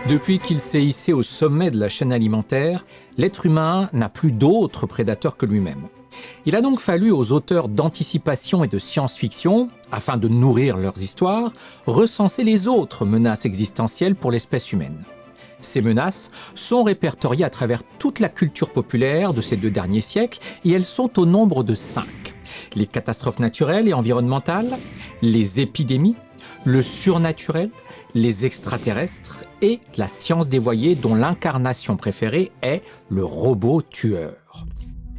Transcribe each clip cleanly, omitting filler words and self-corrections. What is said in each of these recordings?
Depuis qu'il s'est hissé au sommet de la chaîne alimentaire, l'être humain n'a plus d'autres prédateurs que lui-même. Il a donc fallu aux auteurs d'anticipation et de science-fiction, afin de nourrir leurs histoires, recenser les autres menaces existentielles pour l'espèce humaine. Ces menaces sont répertoriées à travers toute la culture populaire de ces 2 derniers siècles et elles sont au nombre de 5. Les catastrophes naturelles et environnementales, les épidémies, le surnaturel, les extraterrestres et la science dévoyée dont l'incarnation préférée est le robot tueur.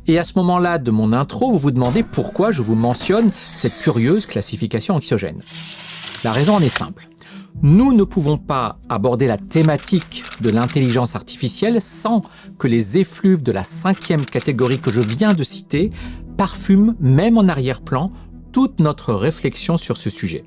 Et à ce moment-là de mon intro, vous vous demandez pourquoi je vous mentionne cette curieuse classification anxiogène. La raison en est simple. Nous ne pouvons pas aborder la thématique de l'intelligence artificielle sans que les effluves de la 5e catégorie que je viens de citer parfument, même en arrière-plan, toute notre réflexion sur ce sujet.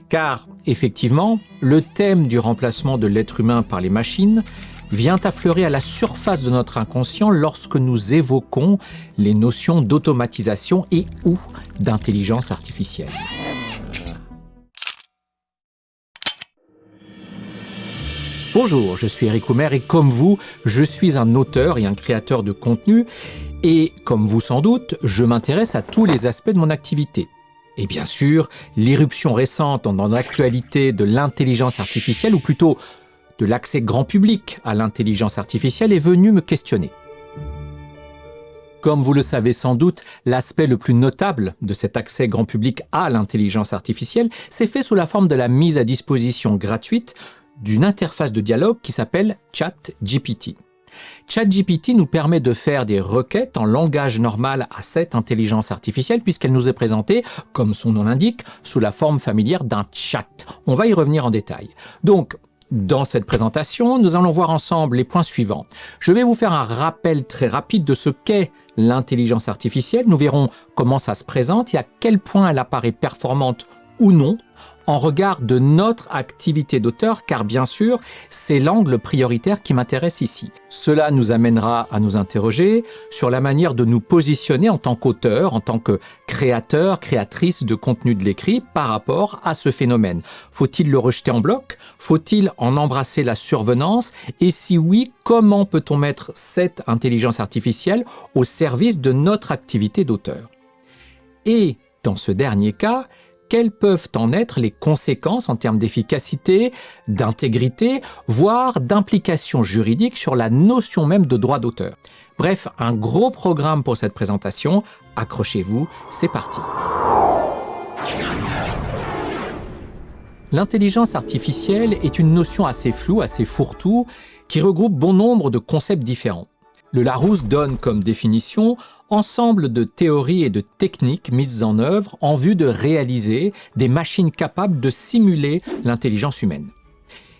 Car, effectivement, le thème du remplacement de l'être humain par les machines vient affleurer à la surface de notre inconscient lorsque nous évoquons les notions d'automatisation et ou d'intelligence artificielle. Bonjour, je suis Eric Houmer et comme vous, je suis un auteur et un créateur de contenu et comme vous sans doute, je m'intéresse à tous les aspects de mon activité. Et bien sûr, l'irruption récente dans l'actualité de l'intelligence artificielle, ou plutôt de l'accès grand public à l'intelligence artificielle, est venue me questionner. Comme vous le savez sans doute, l'aspect le plus notable de cet accès grand public à l'intelligence artificielle s'est fait sous la forme de la mise à disposition gratuite d'une interface de dialogue qui s'appelle ChatGPT. ChatGPT nous permet de faire des requêtes en langage normal à cette intelligence artificielle puisqu'elle nous est présentée, comme son nom l'indique, sous la forme familière d'un chat. On va y revenir en détail. Donc, dans cette présentation, nous allons voir ensemble les points suivants. Je vais vous faire un rappel très rapide de ce qu'est l'intelligence artificielle. Nous verrons comment ça se présente et à quel point elle apparaît performante ou non en regard de notre activité d'auteur, car bien sûr, c'est l'angle prioritaire qui m'intéresse ici. Cela nous amènera à nous interroger sur la manière de nous positionner en tant qu'auteur, en tant que créateur, créatrice de contenu de l'écrit par rapport à ce phénomène. Faut-il le rejeter en bloc? Faut-il en embrasser la survenance? Et si oui, comment peut-on mettre cette intelligence artificielle au service de notre activité d'auteur? Et dans ce dernier cas, quelles peuvent en être les conséquences en termes d'efficacité, d'intégrité, voire d'implication juridique sur la notion même de droit d'auteur? Bref, un gros programme pour cette présentation. Accrochez-vous, c'est parti. L'intelligence artificielle est une notion assez floue, assez fourre-tout, qui regroupe bon nombre de concepts différents. Le Larousse donne comme définition ensemble de théories et de techniques mises en œuvre en vue de réaliser des machines capables de simuler l'intelligence humaine.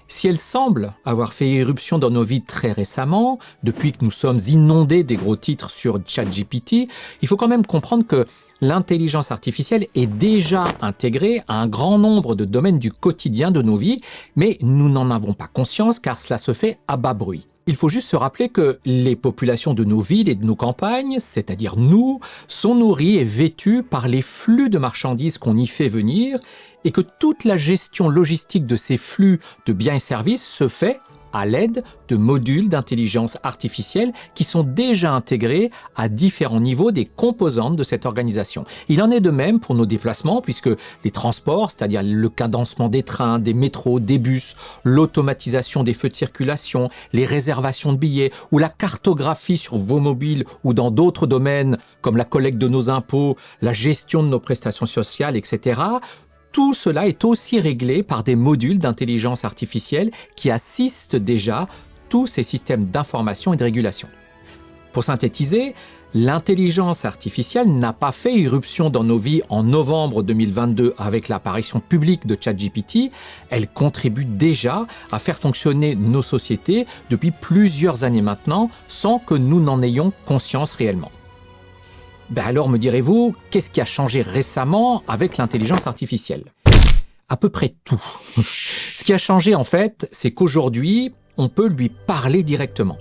Si elle semble avoir fait irruption dans nos vies très récemment, depuis que nous sommes inondés des gros titres sur ChatGPT, il faut quand même comprendre que l'intelligence artificielle est déjà intégrée à un grand nombre de domaines du quotidien de nos vies, mais nous n'en avons pas conscience car cela se fait à bas bruit. Il faut juste se rappeler que les populations de nos villes et de nos campagnes, c'est-à-dire nous, sont nourries et vêtues par les flux de marchandises qu'on y fait venir et que toute la gestion logistique de ces flux de biens et services se fait à l'aide de modules d'intelligence artificielle qui sont déjà intégrés à différents niveaux des composantes de cette organisation. Il en est de même pour nos déplacements, puisque les transports, c'est-à-dire le cadencement des trains, des métros, des bus, l'automatisation des feux de circulation, les réservations de billets ou la cartographie sur vos mobiles ou dans d'autres domaines comme la collecte de nos impôts, la gestion de nos prestations sociales, etc., tout cela est aussi réglé par des modules d'intelligence artificielle qui assistent déjà tous ces systèmes d'information et de régulation. Pour synthétiser, l'intelligence artificielle n'a pas fait irruption dans nos vies en novembre 2022 avec l'apparition publique de ChatGPT, elle contribue déjà à faire fonctionner nos sociétés depuis plusieurs années maintenant sans que nous n'en ayons conscience réellement. Alors me direz-vous, qu'est-ce qui a changé récemment avec l'intelligence artificielle? À peu près tout. Ce qui a changé en fait, c'est qu'aujourd'hui, on peut lui parler directement.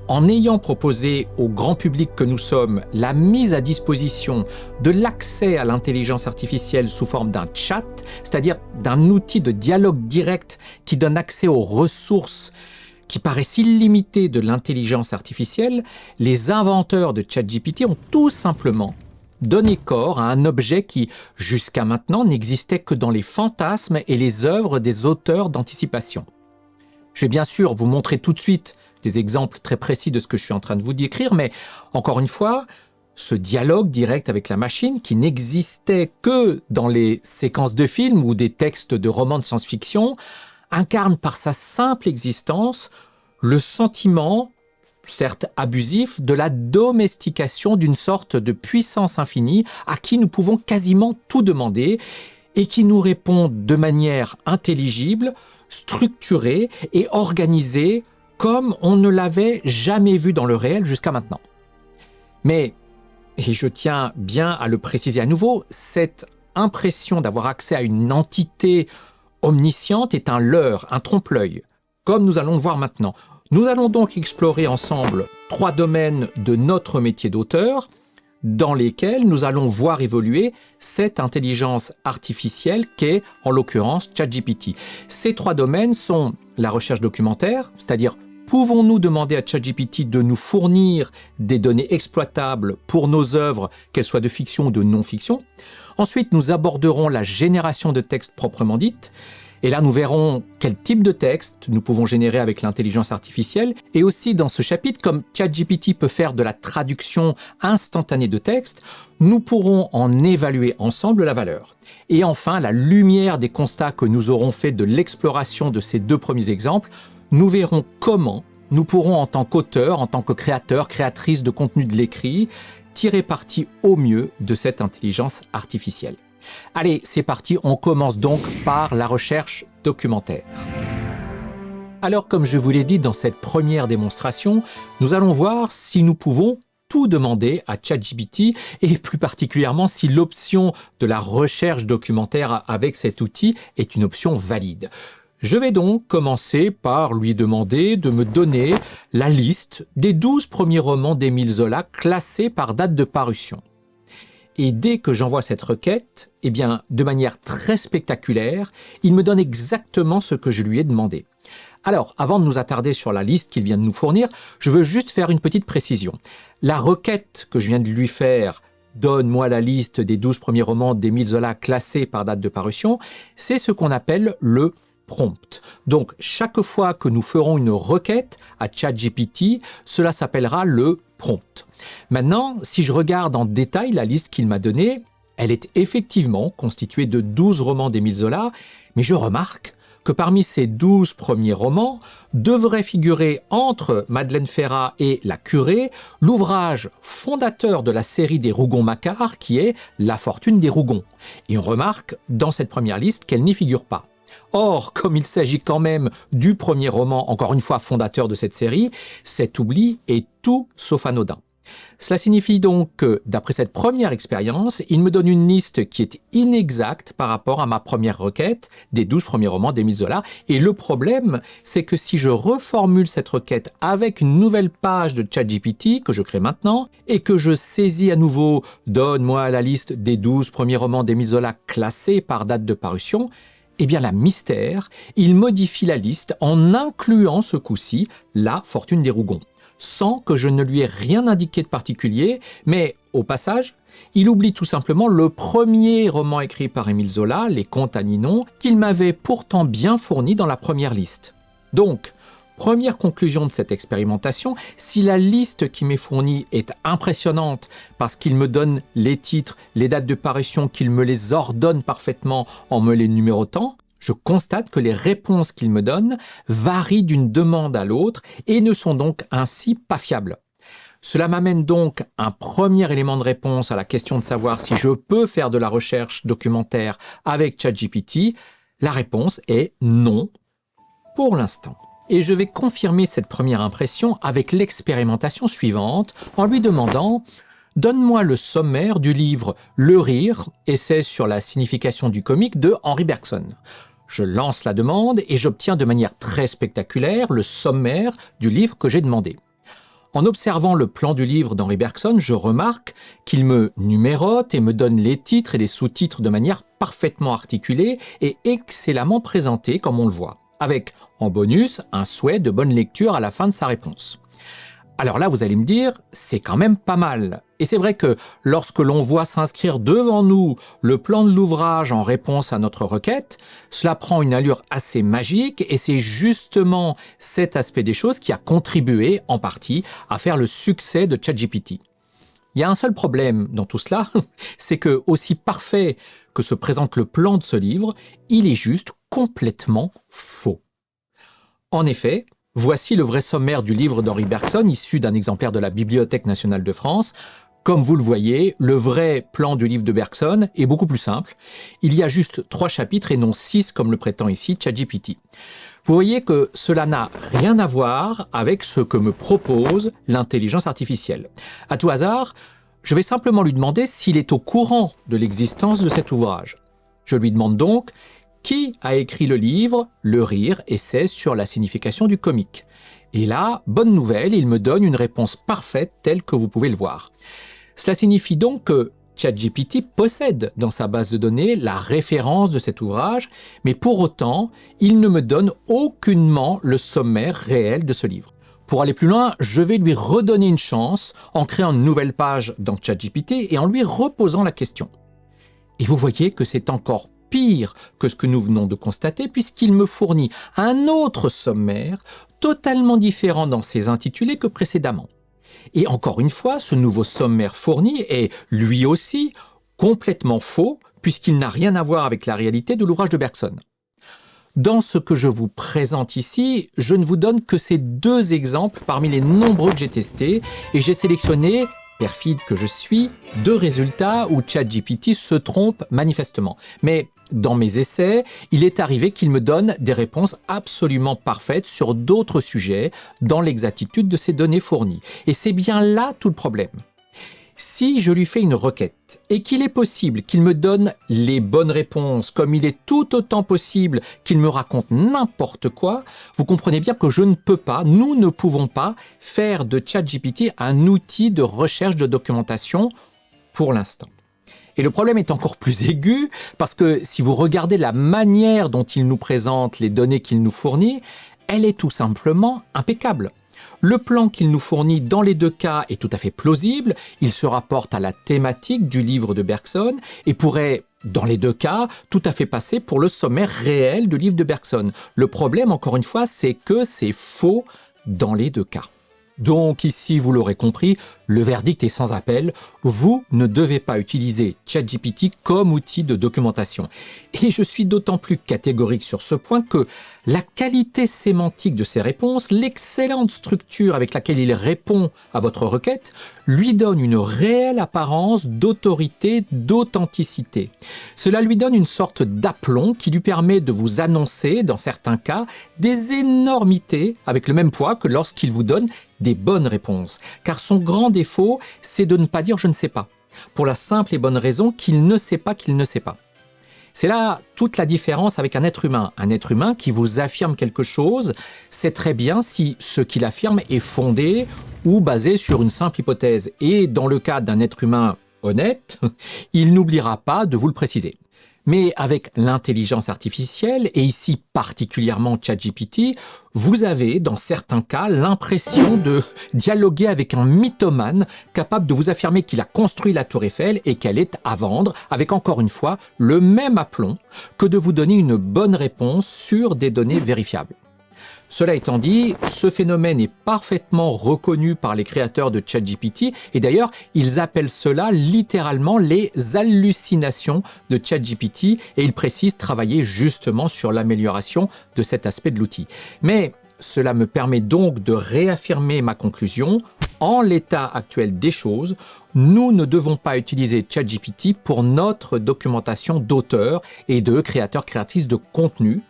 En ayant proposé au grand public que nous sommes la mise à disposition de l'accès à l'intelligence artificielle sous forme d'un chat, c'est-à-dire d'un outil de dialogue direct qui donne accès aux ressources qui paraissent illimitées de l'intelligence artificielle, les inventeurs de ChatGPT ont tout simplement donné corps à un objet qui, jusqu'à maintenant, n'existait que dans les fantasmes et les œuvres des auteurs d'anticipation. Je vais bien sûr vous montrer tout de suite des exemples très précis de ce que je suis en train de vous décrire, mais encore une fois, ce dialogue direct avec la machine qui n'existait que dans les séquences de films ou des textes de romans de science-fiction incarne par sa simple existence le sentiment, certes abusif, de la domestication d'une sorte de puissance infinie à qui nous pouvons quasiment tout demander et qui nous répond de manière intelligible, structurée et organisée comme on ne l'avait jamais vu dans le réel jusqu'à maintenant. Mais, et je tiens bien à le préciser à nouveau, cette impression d'avoir accès à une entité omnisciente est un leurre, un trompe-l'œil, comme nous allons le voir maintenant. Nous allons donc explorer ensemble 3 domaines de notre métier d'auteur dans lesquels nous allons voir évoluer cette intelligence artificielle qu'est, en l'occurrence, ChatGPT. Ces 3 domaines sont la recherche documentaire, c'est-à-dire pouvons-nous demander à ChatGPT de nous fournir des données exploitables pour nos œuvres, qu'elles soient de fiction ou de non-fiction. Ensuite, nous aborderons la génération de texte proprement dite. Et là, nous verrons quel type de texte nous pouvons générer avec l'intelligence artificielle. Et aussi, dans ce chapitre, comme ChatGPT peut faire de la traduction instantanée de texte, nous pourrons en évaluer ensemble la valeur. Et enfin, à la lumière des constats que nous aurons faits de l'exploration de ces 2 premiers exemples, nous verrons comment nous pourrons, en tant qu'auteurs, en tant que créateurs, créatrices de contenu de l'écrit, tirer parti au mieux de cette intelligence artificielle. Allez, c'est parti, on commence donc par la recherche documentaire. Alors, comme je vous l'ai dit dans cette première démonstration, nous allons voir si nous pouvons tout demander à ChatGPT et plus particulièrement si l'option de la recherche documentaire avec cet outil est une option valide. Je vais donc commencer par lui demander de me donner la liste des 12 premiers romans d'Émile Zola classés par date de parution. Et dès que j'envoie cette requête, eh bien, de manière très spectaculaire, il me donne exactement ce que je lui ai demandé. Alors, avant de nous attarder sur la liste qu'il vient de nous fournir, je veux juste faire une petite précision. La requête que je viens de lui faire, donne-moi la liste des 12 premiers romans d'Émile Zola classés par date de parution, c'est ce qu'on appelle le prompt. Donc, chaque fois que nous ferons une requête à ChatGPT, cela s'appellera le prompt. Maintenant, si je regarde en détail la liste qu'il m'a donnée, elle est effectivement constituée de 12 romans d'Émile Zola, mais je remarque que parmi ces 12 premiers romans devrait figurer entre Madeleine Ferrat et La Curée l'ouvrage fondateur de la série des Rougon-Macquart qui est La Fortune des Rougon. Et on remarque dans cette première liste qu'elle n'y figure pas. Or, comme il s'agit quand même du premier roman, encore une fois fondateur de cette série, cet oubli est tout sauf anodin. Cela signifie donc que, d'après cette première expérience, il me donne une liste qui est inexacte par rapport à ma première requête des 12 premiers romans d'Émile Zola. Et le problème, c'est que si je reformule cette requête avec une nouvelle page de ChatGPT que je crée maintenant et que je saisis à nouveau « Donne-moi la liste des 12 premiers romans d'Émile Zola classés par date de parution », eh bien, la mystère, il modifie la liste en incluant ce coup-ci La Fortune des Rougon, sans que je ne lui ai rien indiqué de particulier, mais au passage, il oublie tout simplement le premier roman écrit par Émile Zola, Les Contes à Ninon, qu'il m'avait pourtant bien fourni dans la première liste. Donc, première conclusion de cette expérimentation, si la liste qui m'est fournie est impressionnante parce qu'il me donne les titres, les dates de parution, qu'il me les ordonne parfaitement en me les numérotant, je constate que les réponses qu'il me donne varient d'une demande à l'autre et ne sont donc ainsi pas fiables. Cela m'amène donc un premier élément de réponse à la question de savoir si je peux faire de la recherche documentaire avec ChatGPT. La réponse est non, pour l'instant. Et je vais confirmer cette première impression avec l'expérimentation suivante en lui demandant « Donne-moi le sommaire du livre Le Rire, essai sur la signification du comique de Henri Bergson ». Je lance la demande et j'obtiens de manière très spectaculaire le sommaire du livre que j'ai demandé. En observant le plan du livre d'Henri Bergson, je remarque qu'il me numérote et me donne les titres et les sous-titres de manière parfaitement articulée et excellemment présentée comme on le voit, avec en bonus un souhait de bonne lecture à la fin de sa réponse. Alors là, vous allez me dire, c'est quand même pas mal. Et c'est vrai que lorsque l'on voit s'inscrire devant nous le plan de l'ouvrage en réponse à notre requête, cela prend une allure assez magique et c'est justement cet aspect des choses qui a contribué en partie à faire le succès de ChatGPT. Il y a un seul problème dans tout cela, c'est que aussi parfait que se présente le plan de ce livre, il est juste complètement faux. En effet, voici le vrai sommaire du livre d'Henri Bergson, issu d'un exemplaire de la Bibliothèque nationale de France. Comme vous le voyez, le vrai plan du livre de Bergson est beaucoup plus simple. Il y a juste 3 chapitres et non 6 comme le prétend ici ChatGPT. Vous voyez que cela n'a rien à voir avec ce que me propose l'intelligence artificielle. À tout hasard, je vais simplement lui demander s'il est au courant de l'existence de cet ouvrage. Je lui demande donc qui a écrit le livre « Le rire, essai sur la signification du comique ». Et là, bonne nouvelle, il me donne une réponse parfaite telle que vous pouvez le voir. Cela signifie donc que ChatGPT possède dans sa base de données la référence de cet ouvrage, mais pour autant, il ne me donne aucunement le sommaire réel de ce livre. Pour aller plus loin, je vais lui redonner une chance en créant une nouvelle page dans ChatGPT et en lui reposant la question. Et vous voyez que c'est encore pire que ce que nous venons de constater puisqu'il me fournit un autre sommaire totalement différent dans ses intitulés que précédemment. Et encore une fois, ce nouveau sommaire fourni est lui aussi complètement faux puisqu'il n'a rien à voir avec la réalité de l'ouvrage de Bergson. Dans ce que je vous présente ici, je ne vous donne que ces 2 exemples parmi les nombreux que j'ai testés et j'ai sélectionné, perfide que je suis, 2 résultats où ChatGPT se trompe manifestement. Mais dans mes essais, il est arrivé qu'il me donne des réponses absolument parfaites sur d'autres sujets dans l'exactitude de ces données fournies. Et c'est bien là tout le problème. Si je lui fais une requête et qu'il est possible qu'il me donne les bonnes réponses, comme il est tout autant possible qu'il me raconte n'importe quoi, vous comprenez bien que je ne peux pas, nous ne pouvons pas faire de ChatGPT un outil de recherche de documentation pour l'instant. Et le problème est encore plus aigu parce que si vous regardez la manière dont il nous présente les données qu'il nous fournit, elle est tout simplement impeccable. Le plan qu'il nous fournit dans les 2 cas est tout à fait plausible, il se rapporte à la thématique du livre de Bergson et pourrait, dans les 2 cas, tout à fait passer pour le sommaire réel du livre de Bergson. Le problème, encore une fois, c'est que c'est faux dans les 2 cas. Donc ici, vous l'aurez compris, le verdict est sans appel. Vous ne devez pas utiliser ChatGPT comme outil de documentation. Et je suis d'autant plus catégorique sur ce point que la qualité sémantique de ses réponses, l'excellente structure avec laquelle il répond à votre requête, lui donne une réelle apparence d'autorité, d'authenticité. Cela lui donne une sorte d'aplomb qui lui permet de vous annoncer, dans certains cas, des énormités avec le même poids que lorsqu'il vous donne des bonnes réponses. Car son grand défaut, c'est de ne pas dire « je ne sais pas », pour la simple et bonne raison qu'il ne sait pas qu'il ne sait pas. C'est là toute la différence avec un être humain. Un être humain qui vous affirme quelque chose sait très bien si ce qu'il affirme est fondé ou basé sur une simple hypothèse. Et dans le cas d'un être humain honnête, il n'oubliera pas de vous le préciser. Mais avec l'intelligence artificielle, et ici particulièrement ChatGPT, vous avez dans certains cas l'impression de dialoguer avec un mythomane capable de vous affirmer qu'il a construit la Tour Eiffel et qu'elle est à vendre, avec encore une fois le même aplomb que de vous donner une bonne réponse sur des données vérifiables. Cela étant dit, ce phénomène est parfaitement reconnu par les créateurs de ChatGPT et d'ailleurs, ils appellent cela littéralement les hallucinations de ChatGPT et ils précisent travailler justement sur l'amélioration de cet aspect de l'outil. Mais cela me permet donc de réaffirmer ma conclusion. En l'état actuel des choses, nous ne devons pas utiliser ChatGPT pour notre documentation d'auteurs et de créateurs-créatrices de contenu.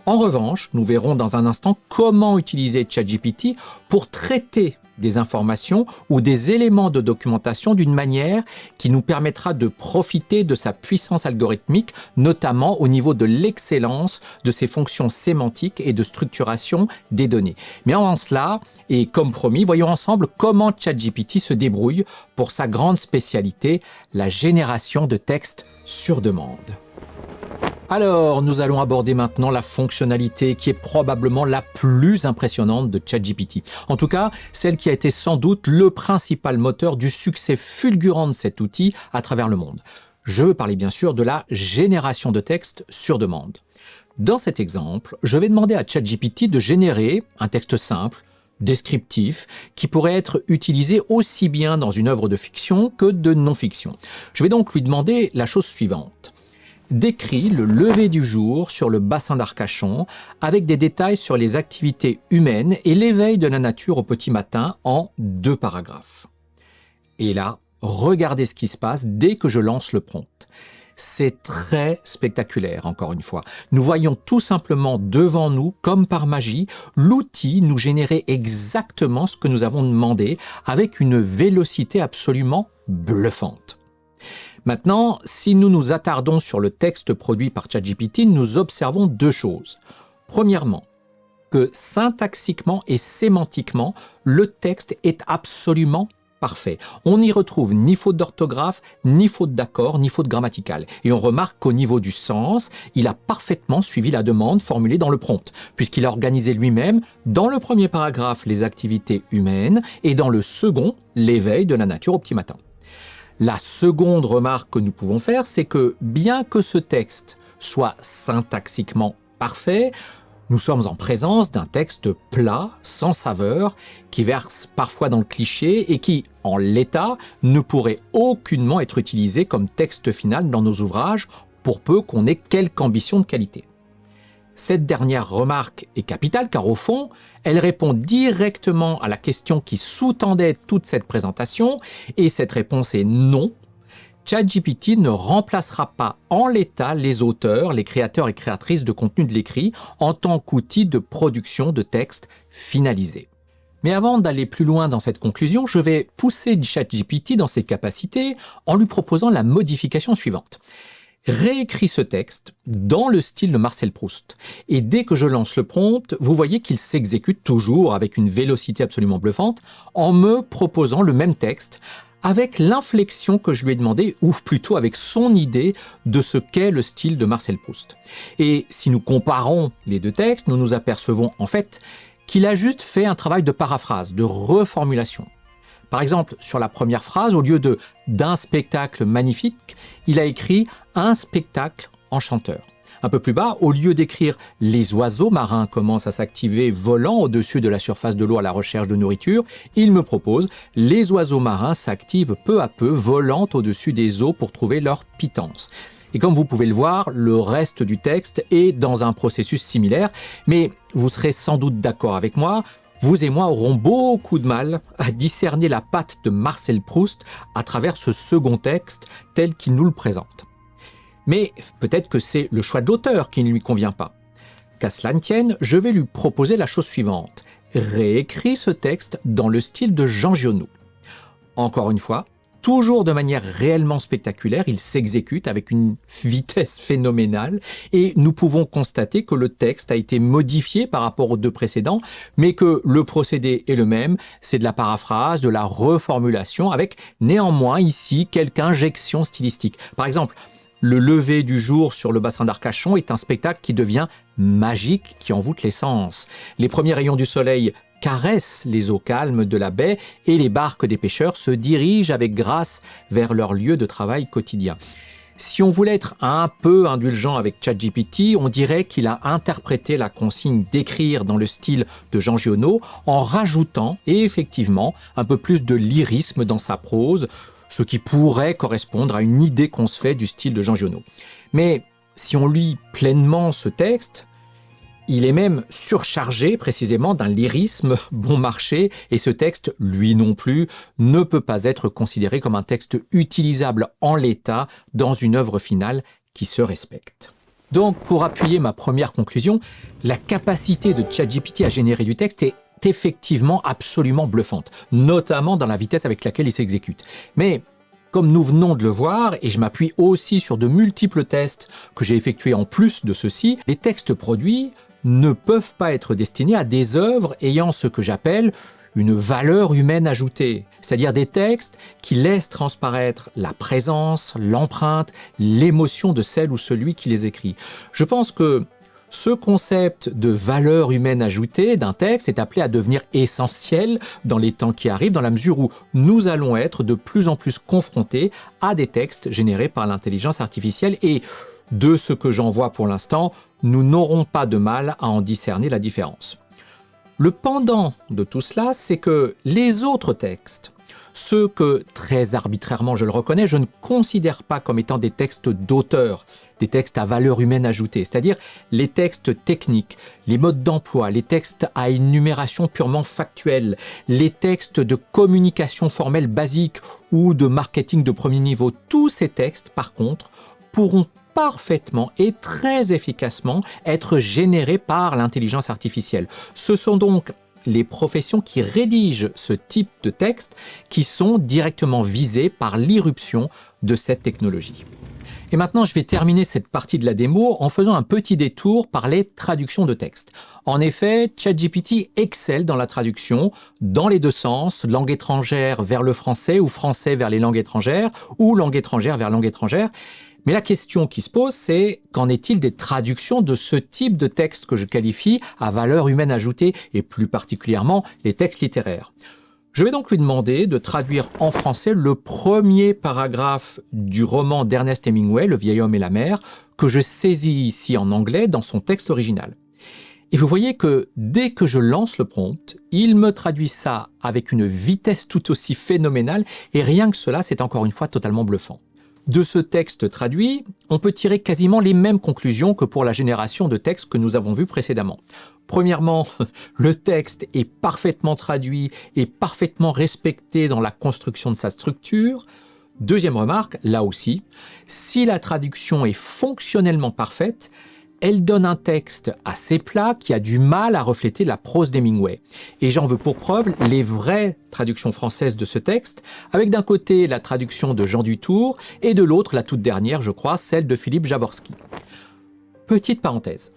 En revanche, nous verrons dans un instant comment utiliser ChatGPT pour traiter des informations ou des éléments de documentation d'une manière qui nous permettra de profiter de sa puissance algorithmique, notamment au niveau de l'excellence de ses fonctions sémantiques et de structuration des données. Mais avant cela, et comme promis, voyons ensemble comment ChatGPT se débrouille pour sa grande spécialité, la génération de textes sur demande. Alors, nous allons aborder maintenant la fonctionnalité qui est probablement la plus impressionnante de ChatGPT. En tout cas, celle qui a été sans doute le principal moteur du succès fulgurant de cet outil à travers le monde. Je veux parler bien sûr de la génération de texte sur demande. Dans cet exemple, je vais demander à ChatGPT de générer un texte simple, descriptif, qui pourrait être utilisé aussi bien dans une œuvre de fiction que de non-fiction. Je vais donc lui demander la chose suivante. Décrit le lever du jour sur le bassin d'Arcachon avec des détails sur les activités humaines et l'éveil de la nature au petit matin en 2 paragraphes. Et là, regardez ce qui se passe dès que je lance le prompt. C'est très spectaculaire, encore une fois. Nous voyons tout simplement devant nous, comme par magie, l'outil nous générer exactement ce que nous avons demandé avec une vélocité absolument bluffante. Maintenant, si nous nous attardons sur le texte produit par ChatGPT, nous observons 2 choses. Premièrement, que syntaxiquement et sémantiquement, le texte est absolument parfait. On n'y retrouve ni faute d'orthographe, ni faute d'accord, ni faute grammaticale. Et on remarque qu'au niveau du sens, il a parfaitement suivi la demande formulée dans le prompt, puisqu'il a organisé lui-même, dans le premier paragraphe, les activités humaines, et dans le second, l'éveil de la nature au petit matin. La seconde remarque que nous pouvons faire, c'est que bien que ce texte soit syntaxiquement parfait, nous sommes en présence d'un texte plat, sans saveur, qui verse parfois dans le cliché et qui, en l'état, ne pourrait aucunement être utilisé comme texte final dans nos ouvrages, pour peu qu'on ait quelque ambition de qualité. Cette dernière remarque est capitale car au fond, elle répond directement à la question qui sous-tendait toute cette présentation et cette réponse est non. ChatGPT ne remplacera pas en l'état les auteurs, les créateurs et créatrices de contenu de l'écrit en tant qu'outil de production de texte finalisé. Mais avant d'aller plus loin dans cette conclusion, je vais pousser ChatGPT dans ses capacités en lui proposant la modification suivante. Réécris ce texte dans le style de Marcel Proust. Et dès que je lance le prompt, vous voyez qu'il s'exécute toujours avec une vélocité absolument bluffante en me proposant le même texte avec l'inflexion que je lui ai demandé, ou plutôt avec son idée de ce qu'est le style de Marcel Proust. Et si nous comparons les 2 textes, nous nous apercevons en fait qu'il a juste fait un travail de paraphrase, de reformulation. Par exemple, sur la première phrase, au lieu de « d'un spectacle magnifique », il a écrit « un spectacle enchanteur ». Un peu plus bas, au lieu d'écrire « les oiseaux marins commencent à s'activer volant au-dessus de la surface de l'eau à la recherche de nourriture », il me propose « les oiseaux marins s'activent peu à peu volant au-dessus des eaux pour trouver leur pitance ». Et comme vous pouvez le voir, le reste du texte est dans un processus similaire, mais vous serez sans doute d'accord avec moi, vous et moi aurons beaucoup de mal à discerner la patte de Marcel Proust à travers ce second texte tel qu'il nous le présente. Mais peut-être que c'est le choix de l'auteur qui ne lui convient pas. Qu'à cela ne tienne, je vais lui proposer la chose suivante. Réécris ce texte dans le style de Jean Giono. Encore une fois, toujours de manière réellement spectaculaire, il s'exécute avec une vitesse phénoménale et nous pouvons constater que le texte a été modifié par rapport aux 2 précédents, mais que le procédé est le même, c'est de la paraphrase, de la reformulation, avec néanmoins ici quelques injections stylistiques. Par exemple, le lever du jour sur le bassin d'Arcachon est un spectacle qui devient magique, qui envoûte les sens. Les premiers rayons du soleil caressent les eaux calmes de la baie et les barques des pêcheurs se dirigent avec grâce vers leur lieu de travail quotidien. Si on voulait être un peu indulgent avec ChatGPT, on dirait qu'il a interprété la consigne d'écrire dans le style de Jean Giono en rajoutant, et effectivement, un peu plus de lyrisme dans sa prose, ce qui pourrait correspondre à une idée qu'on se fait du style de Jean Giono. Mais si on lit pleinement ce texte, il est même surchargé précisément d'un lyrisme bon marché et ce texte, lui non plus, ne peut pas être considéré comme un texte utilisable en l'état dans une œuvre finale qui se respecte. Donc, pour appuyer ma première conclusion, la capacité de ChatGPT à générer du texte est effectivement absolument bluffante, notamment dans la vitesse avec laquelle il s'exécute. Mais comme nous venons de le voir, et je m'appuie aussi sur de multiples tests que j'ai effectués en plus de ceux-ci, les textes produits ne peuvent pas être destinés à des œuvres ayant ce que j'appelle une valeur humaine ajoutée, c'est-à-dire des textes qui laissent transparaître la présence, l'empreinte, l'émotion de celle ou celui qui les écrit. Je pense que ce concept de valeur humaine ajoutée d'un texte est appelé à devenir essentiel dans les temps qui arrivent, dans la mesure où nous allons être de plus en plus confrontés à des textes générés par l'intelligence artificielle et, de ce que j'en vois pour l'instant, nous n'aurons pas de mal à en discerner la différence. Le pendant de tout cela, c'est que les autres textes, ceux que, très arbitrairement je le reconnais, je ne considère pas comme étant des textes d'auteur, des textes à valeur humaine ajoutée, c'est-à-dire les textes techniques, les modes d'emploi, les textes à énumération purement factuelle, les textes de communication formelle basique ou de marketing de premier niveau, tous ces textes, par contre, pourront parfaitement et très efficacement être générés par l'intelligence artificielle. Ce sont donc les professions qui rédigent ce type de texte qui sont directement visées par l'irruption de cette technologie. Et maintenant, je vais terminer cette partie de la démo en faisant un petit détour par les traductions de texte. En effet, ChatGPT excelle dans la traduction dans les deux sens, langue étrangère vers le français ou français vers les langues étrangères ou langue étrangère vers langue étrangère. Mais la question qui se pose, c'est qu'en est-il des traductions de ce type de texte que je qualifie à valeur humaine ajoutée, et plus particulièrement les textes littéraires. Je vais donc lui demander de traduire en français le premier paragraphe du roman d'Ernest Hemingway, Le vieil homme et la mer, que je saisis ici en anglais dans son texte original. Et vous voyez que dès que je lance le prompt, il me traduit ça avec une vitesse tout aussi phénoménale, et rien que cela, c'est encore une fois totalement bluffant. De ce texte traduit, on peut tirer quasiment les mêmes conclusions que pour la génération de textes que nous avons vus précédemment. Premièrement, le texte est parfaitement traduit et parfaitement respecté dans la construction de sa structure. Deuxième remarque, là aussi, si la traduction est fonctionnellement parfaite, elle donne un texte assez plat qui a du mal à refléter la prose d'Hemingway. Et j'en veux pour preuve les vraies traductions françaises de ce texte, avec d'un côté la traduction de Jean Dutour et de l'autre, la toute dernière, je crois, celle de Philippe Jaworski. Petite parenthèse.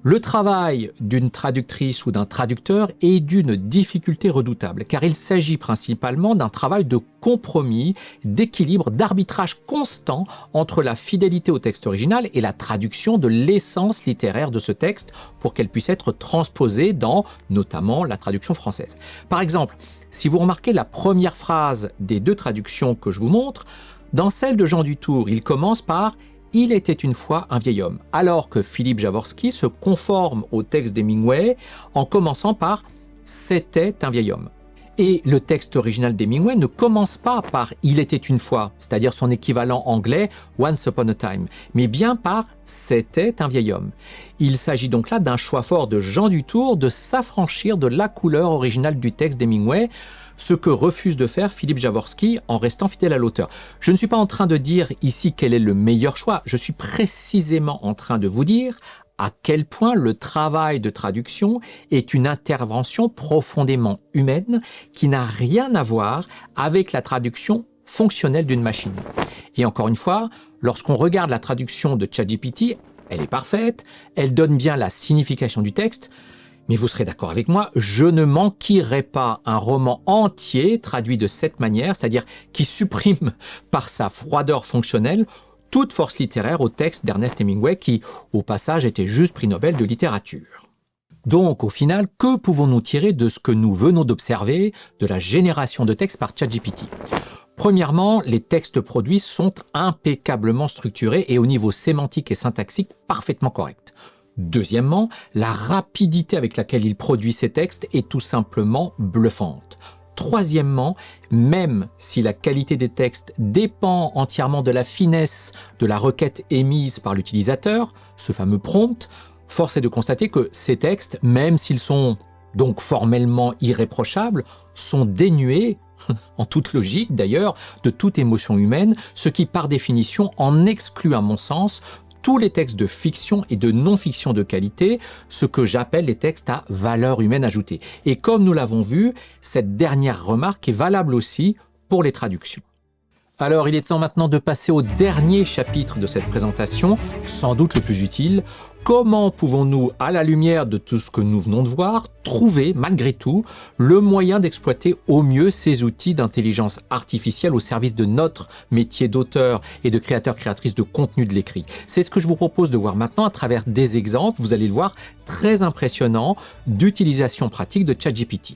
Le travail d'une traductrice ou d'un traducteur est d'une difficulté redoutable, car il s'agit principalement d'un travail de compromis, d'équilibre, d'arbitrage constant entre la fidélité au texte original et la traduction de l'essence littéraire de ce texte pour qu'elle puisse être transposée dans, notamment, la traduction française. Par exemple, si vous remarquez la première phrase des deux traductions que je vous montre, dans celle de Jean Dutour, il commence par « Il était une fois un vieil homme », alors que Philippe Jaworski se conforme au texte d'Hemingway en commençant par « C'était un vieil homme ». Et le texte original d'Hemingway ne commence pas par « Il était une fois », c'est-à-dire son équivalent anglais « Once upon a time », mais bien par « C'était un vieil homme ». Il s'agit donc là d'un choix fort de Jean Dutour de s'affranchir de la couleur originale du texte d'Hemingway, ce que refuse de faire Philippe Jaworski en restant fidèle à l'auteur. Je ne suis pas en train de dire ici quel est le meilleur choix, je suis précisément en train de vous dire à quel point le travail de traduction est une intervention profondément humaine qui n'a rien à voir avec la traduction fonctionnelle d'une machine. Et encore une fois, lorsqu'on regarde la traduction de ChatGPT, elle est parfaite, elle donne bien la signification du texte, mais vous serez d'accord avec moi, je ne manquerai pas un roman entier traduit de cette manière, c'est-à-dire qui supprime par sa froideur fonctionnelle toute force littéraire au texte d'Ernest Hemingway qui, au passage, était juste prix Nobel de littérature. Donc, au final, que pouvons-nous tirer de ce que nous venons d'observer de la génération de textes par ChatGPT ? Premièrement, les textes produits sont impeccablement structurés et au niveau sémantique et syntaxique parfaitement corrects. Deuxièmement, la rapidité avec laquelle il produit ces textes est tout simplement bluffante. Troisièmement, même si la qualité des textes dépend entièrement de la finesse de la requête émise par l'utilisateur, ce fameux prompt, force est de constater que ces textes, même s'ils sont donc formellement irréprochables, sont dénués, en toute logique d'ailleurs, de toute émotion humaine, ce qui par définition en exclut à mon sens tous les textes de fiction et de non-fiction de qualité, ce que j'appelle les textes à valeur humaine ajoutée. Et comme nous l'avons vu, cette dernière remarque est valable aussi pour les traductions. Alors il est temps maintenant de passer au dernier chapitre de cette présentation, sans doute le plus utile. Comment pouvons-nous, à la lumière de tout ce que nous venons de voir, trouver, malgré tout, le moyen d'exploiter au mieux ces outils d'intelligence artificielle au service de notre métier d'auteur et de créateur-créatrice de contenu de l'écrit? C'est ce que je vous propose de voir maintenant à travers des exemples, vous allez le voir, très impressionnants, d'utilisation pratique de ChatGPT.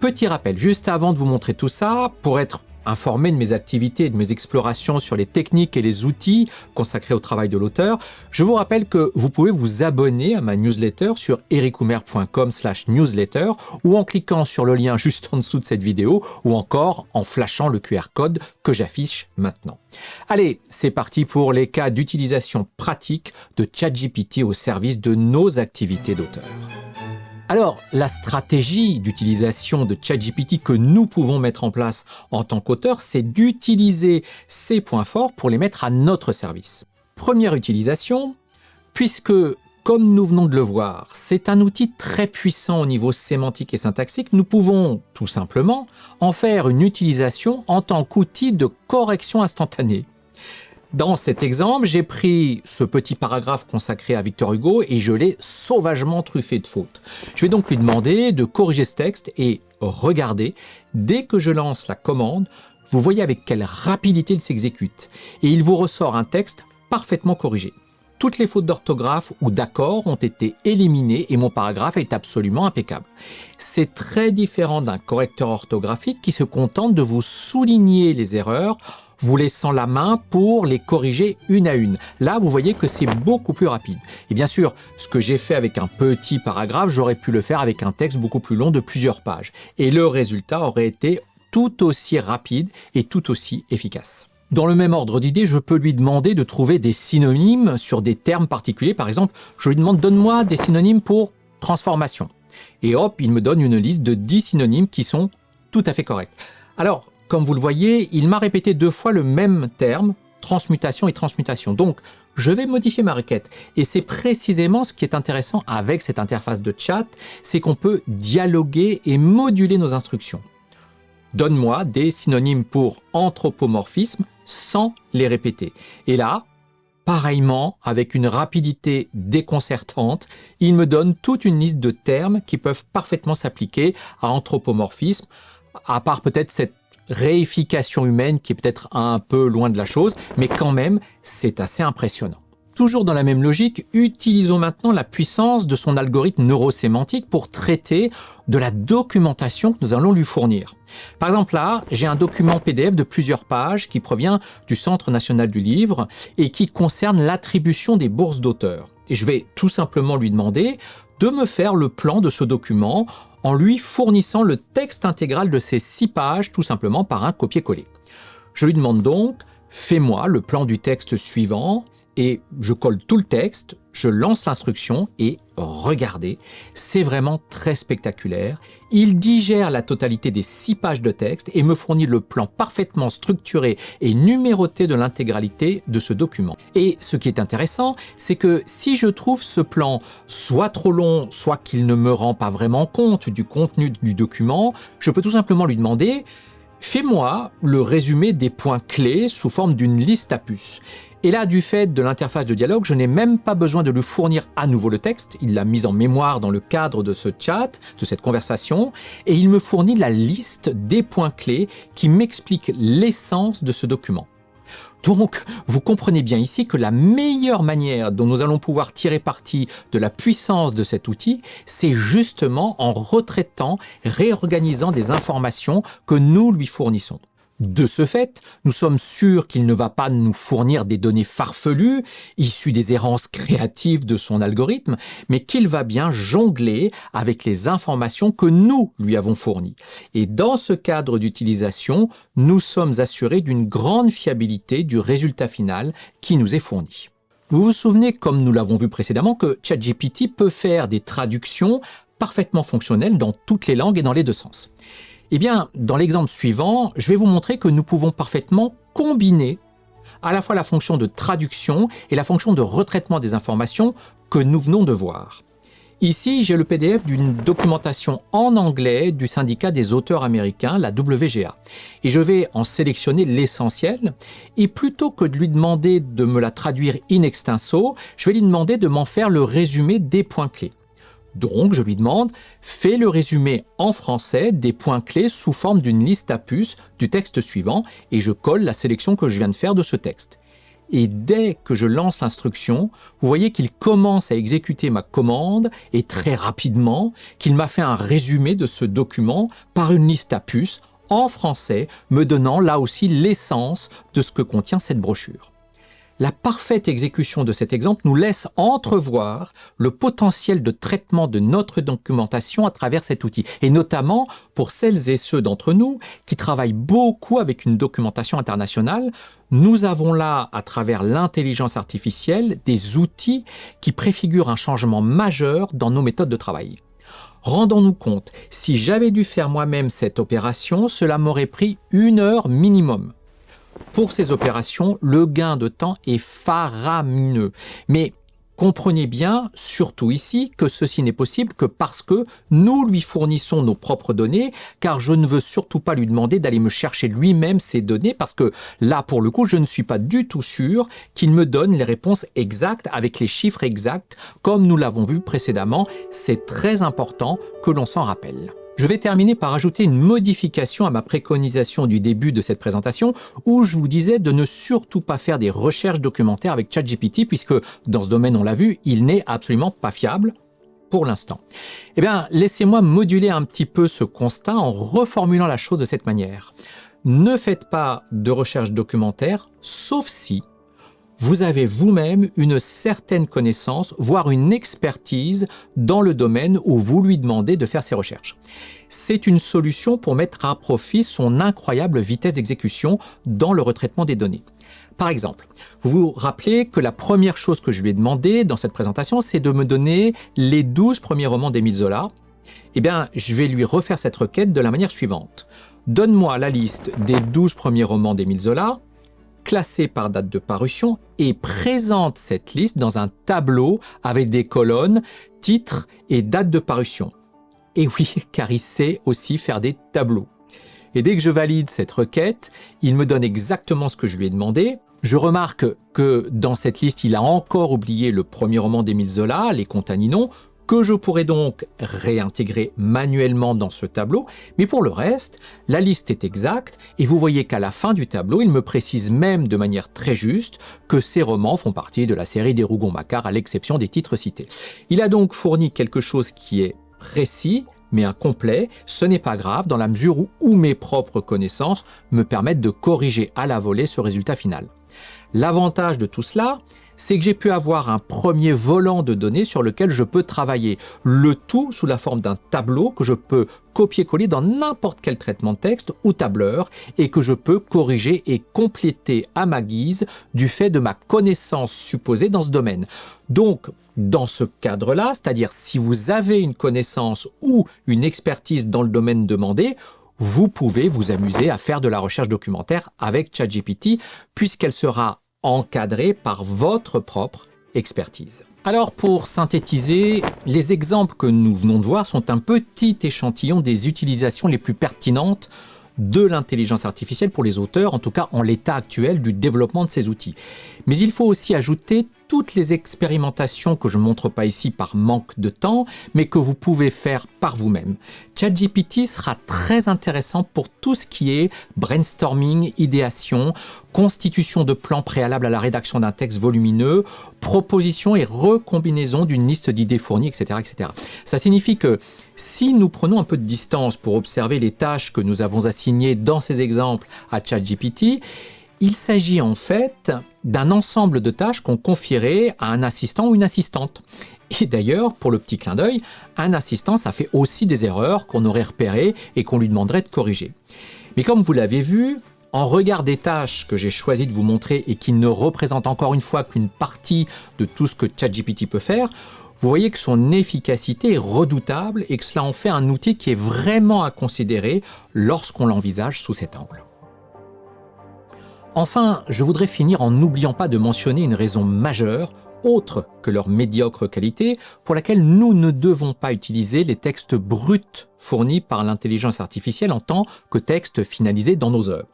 Petit rappel, juste avant de vous montrer tout ça, pour être informé de mes activités et de mes explorations sur les techniques et les outils consacrés au travail de l'auteur, je vous rappelle que vous pouvez vous abonner à ma newsletter sur ericoumer.com/newsletter ou en cliquant sur le lien juste en dessous de cette vidéo ou encore en flashant le QR code que j'affiche maintenant. Allez, c'est parti pour les cas d'utilisation pratique de ChatGPT au service de nos activités d'auteur. Alors, la stratégie d'utilisation de ChatGPT que nous pouvons mettre en place en tant qu'auteur, c'est d'utiliser ces points forts pour les mettre à notre service. Première utilisation, puisque, comme nous venons de le voir, c'est un outil très puissant au niveau sémantique et syntaxique, nous pouvons tout simplement en faire une utilisation en tant qu'outil de correction instantanée. Dans cet exemple, j'ai pris ce petit paragraphe consacré à Victor Hugo et je l'ai sauvagement truffé de fautes. Je vais donc lui demander de corriger ce texte et regardez, dès que je lance la commande, vous voyez avec quelle rapidité il s'exécute. Et il vous ressort un texte parfaitement corrigé. Toutes les fautes d'orthographe ou d'accord ont été éliminées et mon paragraphe est absolument impeccable. C'est très différent d'un correcteur orthographique qui se contente de vous souligner les erreurs vous laissant la main pour les corriger une à une. Là, vous voyez que c'est beaucoup plus rapide. Et bien sûr, ce que j'ai fait avec un petit paragraphe, j'aurais pu le faire avec un texte beaucoup plus long de plusieurs pages. Et le résultat aurait été tout aussi rapide et tout aussi efficace. Dans le même ordre d'idée, je peux lui demander de trouver des synonymes sur des termes particuliers. Par exemple, je lui demande « donne-moi des synonymes pour transformation ». Et hop, il me donne une liste de 10 synonymes qui sont tout à fait corrects. Alors, comme vous le voyez, il m'a répété 2 fois le même terme, transmutation et transmutation. Donc, je vais modifier ma requête. Et c'est précisément ce qui est intéressant avec cette interface de chat, c'est qu'on peut dialoguer et moduler nos instructions. Donne-moi des synonymes pour anthropomorphisme sans les répéter. Et là, pareillement, avec une rapidité déconcertante, il me donne toute une liste de termes qui peuvent parfaitement s'appliquer à anthropomorphisme, à part peut-être cette réification humaine qui est peut-être un peu loin de la chose, mais quand même, c'est assez impressionnant. Toujours dans la même logique, utilisons maintenant la puissance de son algorithme neurosémantique pour traiter de la documentation que nous allons lui fournir. Par exemple là, j'ai un document PDF de plusieurs pages qui provient du Centre national du livre et qui concerne l'attribution des bourses d'auteurs. Et je vais tout simplement lui demander de me faire le plan de ce document en lui fournissant le texte intégral de ces 6 pages tout simplement par un copier-coller. Je lui demande donc, fais-moi le plan du texte suivant et je colle tout le texte, je lance l'instruction et regardez, c'est vraiment très spectaculaire. Il digère la totalité des 6 pages de texte et me fournit le plan parfaitement structuré et numéroté de l'intégralité de ce document. Et ce qui est intéressant, c'est que si je trouve ce plan soit trop long, soit qu'il ne me rend pas vraiment compte du contenu du document, je peux tout simplement lui demander « Fais-moi le résumé des points clés sous forme d'une liste à puces ». Et là, du fait de l'interface de dialogue, je n'ai même pas besoin de lui fournir à nouveau le texte. Il l'a mis en mémoire dans le cadre de ce chat, de cette conversation, et il me fournit la liste des points clés qui m'expliquent l'essence de ce document. Donc, vous comprenez bien ici que la meilleure manière dont nous allons pouvoir tirer parti de la puissance de cet outil, c'est justement en retraitant, réorganisant des informations que nous lui fournissons. De ce fait, nous sommes sûrs qu'il ne va pas nous fournir des données farfelues, issues des errances créatives de son algorithme, mais qu'il va bien jongler avec les informations que nous lui avons fournies. Et dans ce cadre d'utilisation, nous sommes assurés d'une grande fiabilité du résultat final qui nous est fourni. Vous vous souvenez, comme nous l'avons vu précédemment, que ChatGPT peut faire des traductions parfaitement fonctionnelles dans toutes les langues et dans les 2 sens. Eh bien, dans l'exemple suivant, je vais vous montrer que nous pouvons parfaitement combiner à la fois la fonction de traduction et la fonction de retraitement des informations que nous venons de voir. Ici, j'ai le PDF d'une documentation en anglais du syndicat des auteurs américains, la WGA. Et je vais en sélectionner l'essentiel. Et plutôt que de lui demander de me la traduire in extenso, je vais lui demander de m'en faire le résumé des points clés. Donc, je lui demande, fais le résumé en français des points clés sous forme d'une liste à puces du texte suivant et je colle la sélection que je viens de faire de ce texte. Et dès que je lance l'instruction, vous voyez qu'il commence à exécuter ma commande et très rapidement, qu'il m'a fait un résumé de ce document par une liste à puces en français, me donnant là aussi l'essence de ce que contient cette brochure. La parfaite exécution de cet exemple nous laisse entrevoir le potentiel de traitement de notre documentation à travers cet outil, et notamment pour celles et ceux d'entre nous qui travaillent beaucoup avec une documentation internationale. Nous avons là, à travers l'intelligence artificielle, des outils qui préfigurent un changement majeur dans nos méthodes de travail. Rendons-nous compte, si j'avais dû faire moi-même cette opération, cela m'aurait pris 1 heure minimum. Pour ces opérations, le gain de temps est faramineux. Mais comprenez bien, surtout ici, que ceci n'est possible que parce que nous lui fournissons nos propres données, car je ne veux surtout pas lui demander d'aller me chercher lui-même ces données, parce que là, pour le coup, je ne suis pas du tout sûr qu'il me donne les réponses exactes avec les chiffres exacts, comme nous l'avons vu précédemment. C'est très important que l'on s'en rappelle. Je vais terminer par ajouter une modification à ma préconisation du début de cette présentation où je vous disais de ne surtout pas faire des recherches documentaires avec ChatGPT puisque dans ce domaine, on l'a vu, il n'est absolument pas fiable pour l'instant. Eh bien, laissez-moi moduler un petit peu ce constat en reformulant la chose de cette manière. Ne faites pas de recherche documentaire sauf si vous avez vous-même une certaine connaissance, voire une expertise dans le domaine où vous lui demandez de faire ses recherches. C'est une solution pour mettre à profit son incroyable vitesse d'exécution dans le retraitement des données. Par exemple, vous vous rappelez que la première chose que je lui ai demandé dans cette présentation, c'est de me donner les 12 premiers romans d'Émile Zola. Eh bien, je vais lui refaire cette requête de la manière suivante. Donne-moi la liste des 12 premiers romans d'Émile Zola, classé par date de parution et présente cette liste dans un tableau avec des colonnes, titre et date de parution. Et oui, car il sait aussi faire des tableaux. Et dès que je valide cette requête, il me donne exactement ce que je lui ai demandé. Je remarque que dans cette liste, il a encore oublié le premier roman d'Émile Zola, Les Contes à Ninon, que je pourrais donc réintégrer manuellement dans ce tableau, mais pour le reste, la liste est exacte et vous voyez qu'à la fin du tableau, il me précise même de manière très juste que ces romans font partie de la série des Rougon-Macquart à l'exception des titres cités. Il a donc fourni quelque chose qui est précis, mais incomplet. Ce n'est pas grave dans la mesure où mes propres connaissances me permettent de corriger à la volée ce résultat final. L'avantage de tout cela, c'est que j'ai pu avoir un premier volant de données sur lequel je peux travailler, le tout sous la forme d'un tableau que je peux copier-coller dans n'importe quel traitement de texte ou tableur et que je peux corriger et compléter à ma guise du fait de ma connaissance supposée dans ce domaine. Donc, dans ce cadre-là, c'est-à-dire si vous avez une connaissance ou une expertise dans le domaine demandé, vous pouvez vous amuser à faire de la recherche documentaire avec ChatGPT puisqu'elle sera encadré par votre propre expertise. Alors pour synthétiser, les exemples que nous venons de voir sont un petit échantillon des utilisations les plus pertinentes de l'intelligence artificielle pour les auteurs, en tout cas en l'état actuel du développement de ces outils. Mais il faut aussi ajouter toutes les expérimentations que je ne montre pas ici par manque de temps, mais que vous pouvez faire par vous-même. ChatGPT sera très intéressant pour tout ce qui est brainstorming, idéation, constitution de plans préalables à la rédaction d'un texte volumineux, proposition et recombinaison d'une liste d'idées fournies, etc., etc. Ça signifie que si nous prenons un peu de distance pour observer les tâches que nous avons assignées dans ces exemples à ChatGPT, il s'agit en fait d'un ensemble de tâches qu'on confierait à un assistant ou une assistante. Et d'ailleurs, pour le petit clin d'œil, un assistant, ça fait aussi des erreurs qu'on aurait repérées et qu'on lui demanderait de corriger. Mais comme vous l'avez vu, en regard des tâches que j'ai choisi de vous montrer et qui ne représentent encore une fois qu'une partie de tout ce que ChatGPT peut faire, vous voyez que son efficacité est redoutable et que cela en fait un outil qui est vraiment à considérer lorsqu'on l'envisage sous cet angle. Enfin, je voudrais finir en n'oubliant pas de mentionner une raison majeure, autre que leur médiocre qualité, pour laquelle nous ne devons pas utiliser les textes bruts fournis par l'intelligence artificielle en tant que textes finalisés dans nos œuvres.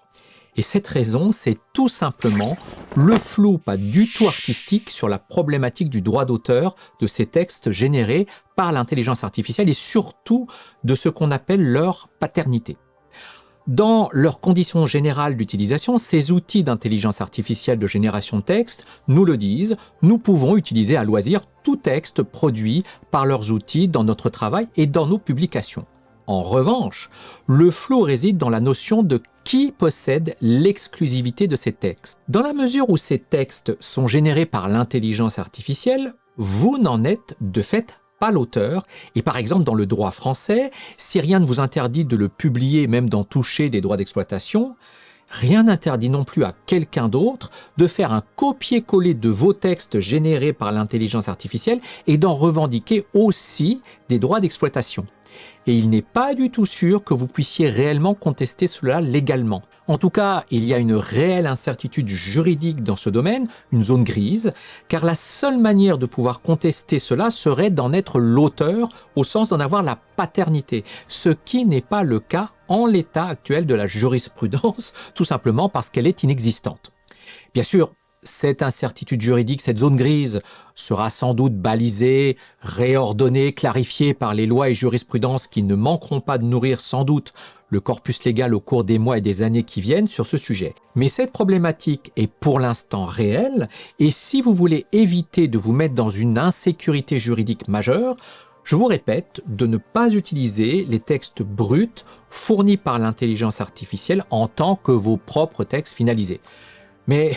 Et cette raison, c'est tout simplement le flou pas du tout artistique sur la problématique du droit d'auteur de ces textes générés par l'intelligence artificielle et surtout de ce qu'on appelle leur paternité. Dans leurs conditions générales d'utilisation, ces outils d'intelligence artificielle de génération de texte nous le disent, nous pouvons utiliser à loisir tout texte produit par leurs outils dans notre travail et dans nos publications. En revanche, le flou réside dans la notion de qui possède l'exclusivité de ces textes. Dans la mesure où ces textes sont générés par l'intelligence artificielle, vous n'en êtes de fait pas l'auteur, et par exemple dans le droit français, si rien ne vous interdit de le publier, même d'en toucher des droits d'exploitation, rien n'interdit non plus à quelqu'un d'autre de faire un copier-coller de vos textes générés par l'intelligence artificielle et d'en revendiquer aussi des droits d'exploitation. Et il n'est pas du tout sûr que vous puissiez réellement contester cela légalement. En tout cas, il y a une réelle incertitude juridique dans ce domaine, une zone grise, car la seule manière de pouvoir contester cela serait d'en être l'auteur, au sens d'en avoir la paternité, ce qui n'est pas le cas en l'état actuel de la jurisprudence, tout simplement parce qu'elle est inexistante. Bien sûr, cette incertitude juridique, cette zone grise, sera sans doute balisée, réordonnée, clarifiée par les lois et jurisprudences qui ne manqueront pas de nourrir sans doute le corpus légal au cours des mois et des années qui viennent sur ce sujet. Mais cette problématique est pour l'instant réelle, et si vous voulez éviter de vous mettre dans une insécurité juridique majeure, je vous répète de ne pas utiliser les textes bruts fournis par l'intelligence artificielle en tant que vos propres textes finalisés. Mais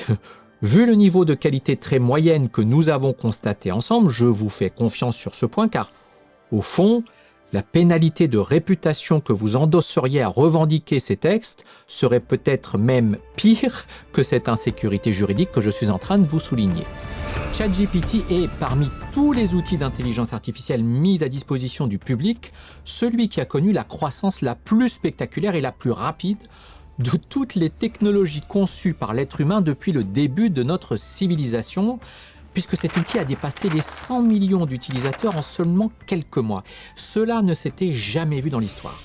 vu le niveau de qualité très moyenne que nous avons constaté ensemble, je vous fais confiance sur ce point car, au fond, la pénalité de réputation que vous endosseriez à revendiquer ces textes serait peut-être même pire que cette insécurité juridique que je suis en train de vous souligner. ChatGPT est, parmi tous les outils d'intelligence artificielle mis à disposition du public, celui qui a connu la croissance la plus spectaculaire et la plus rapide de toutes les technologies conçues par l'être humain depuis le début de notre civilisation, puisque cet outil a dépassé les 100 millions d'utilisateurs en seulement quelques mois. Cela ne s'était jamais vu dans l'histoire.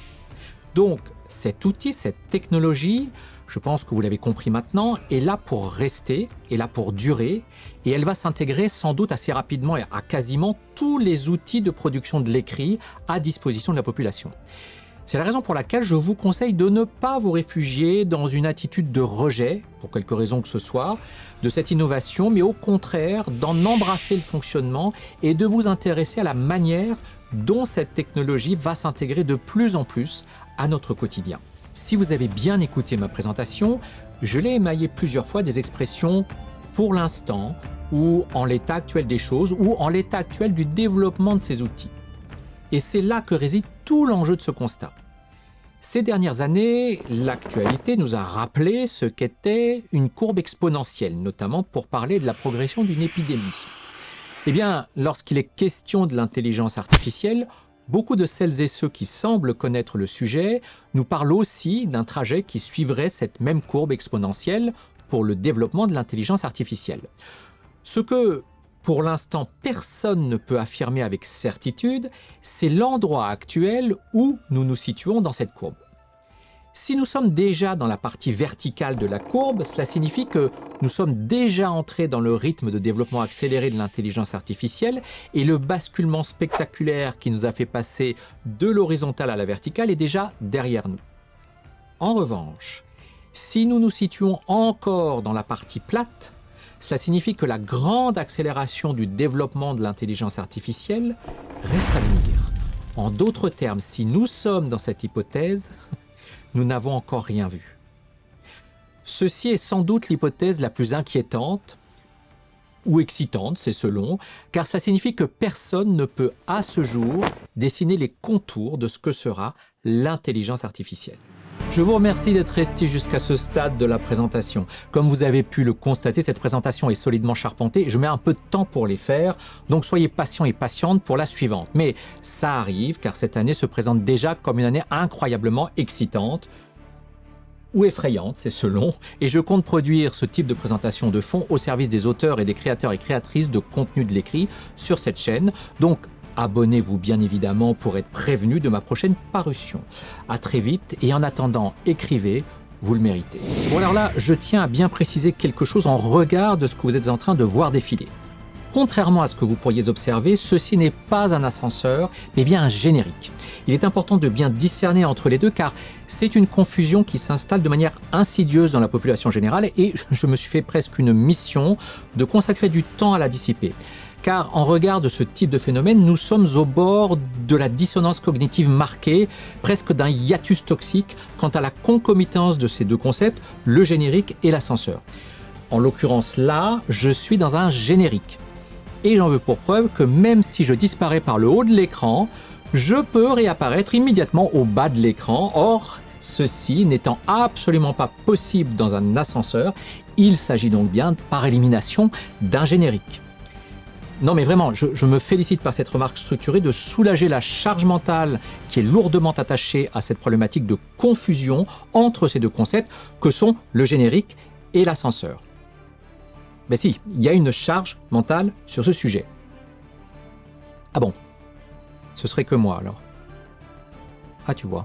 Donc, cet outil, cette technologie, je pense que vous l'avez compris maintenant, est là pour rester, est là pour durer, et elle va s'intégrer sans doute assez rapidement à quasiment tous les outils de production de l'écrit à disposition de la population. C'est la raison pour laquelle je vous conseille de ne pas vous réfugier dans une attitude de rejet, pour quelque raison que ce soit, de cette innovation, mais au contraire d'en embrasser le fonctionnement et de vous intéresser à la manière dont cette technologie va s'intégrer de plus en plus à notre quotidien. Si vous avez bien écouté ma présentation, je l'ai émaillé plusieurs fois des expressions « pour l'instant » ou « en l'état actuel des choses » ou « en l'état actuel du développement de ces outils ». Et c'est là que réside tout l'enjeu de ce constat. Ces dernières années, l'actualité nous a rappelé ce qu'était une courbe exponentielle, notamment pour parler de la progression d'une épidémie. Eh bien, lorsqu'il est question de l'intelligence artificielle, beaucoup de celles et ceux qui semblent connaître le sujet nous parlent aussi d'un trajet qui suivrait cette même courbe exponentielle pour le développement de l'intelligence artificielle. Ce que, pour l'instant, personne ne peut affirmer avec certitude, c'est l'endroit actuel où nous nous situons dans cette courbe. Si nous sommes déjà dans la partie verticale de la courbe, cela signifie que nous sommes déjà entrés dans le rythme de développement accéléré de l'intelligence artificielle et le basculement spectaculaire qui nous a fait passer de l'horizontale à la verticale est déjà derrière nous. En revanche, si nous nous situons encore dans la partie plate, cela signifie que la grande accélération du développement de l'intelligence artificielle reste à venir. En d'autres termes, si nous sommes dans cette hypothèse, nous n'avons encore rien vu. Ceci est sans doute l'hypothèse la plus inquiétante, ou excitante, c'est selon, car ça signifie que personne ne peut à ce jour dessiner les contours de ce que sera l'intelligence artificielle. Je vous remercie d'être resté jusqu'à ce stade de la présentation. Comme vous avez pu le constater, cette présentation est solidement charpentée et je mets un peu de temps pour les faire, donc soyez patients et patientes pour la suivante. Mais ça arrive car cette année se présente déjà comme une année incroyablement excitante. ou effrayante, c'est selon, et je compte produire ce type de présentation de fond au service des auteurs et des créateurs et créatrices de contenu de l'écrit sur cette chaîne. Donc, abonnez-vous bien évidemment pour être prévenu de ma prochaine parution. À très vite et en attendant, écrivez, vous le méritez. Bon alors là, je tiens à bien préciser quelque chose en regard de ce que vous êtes en train de voir défiler. Contrairement à ce que vous pourriez observer, ceci n'est pas un ascenseur, mais bien un générique. Il est important de bien discerner entre les deux car c'est une confusion qui s'installe de manière insidieuse dans la population générale et je me suis fait presque une mission de consacrer du temps à la dissiper. Car en regard de ce type de phénomène, nous sommes au bord de la dissonance cognitive marquée, presque d'un hiatus toxique quant à la concomitance de ces deux concepts, le générique et l'ascenseur. En l'occurrence là, je suis dans un générique. Et j'en veux pour preuve que même si je disparais par le haut de l'écran, je peux réapparaître immédiatement au bas de l'écran. Or, ceci n'étant absolument pas possible dans un ascenseur, il s'agit donc bien, par élimination, d'un générique. Non mais vraiment, je me félicite par cette remarque structurée de soulager la charge mentale qui est lourdement attachée à cette problématique de confusion entre ces deux concepts que sont le générique et l'ascenseur. Ben si, il y a une charge mentale sur ce sujet. Ah bon? Ce serait que moi alors. Ah tu vois.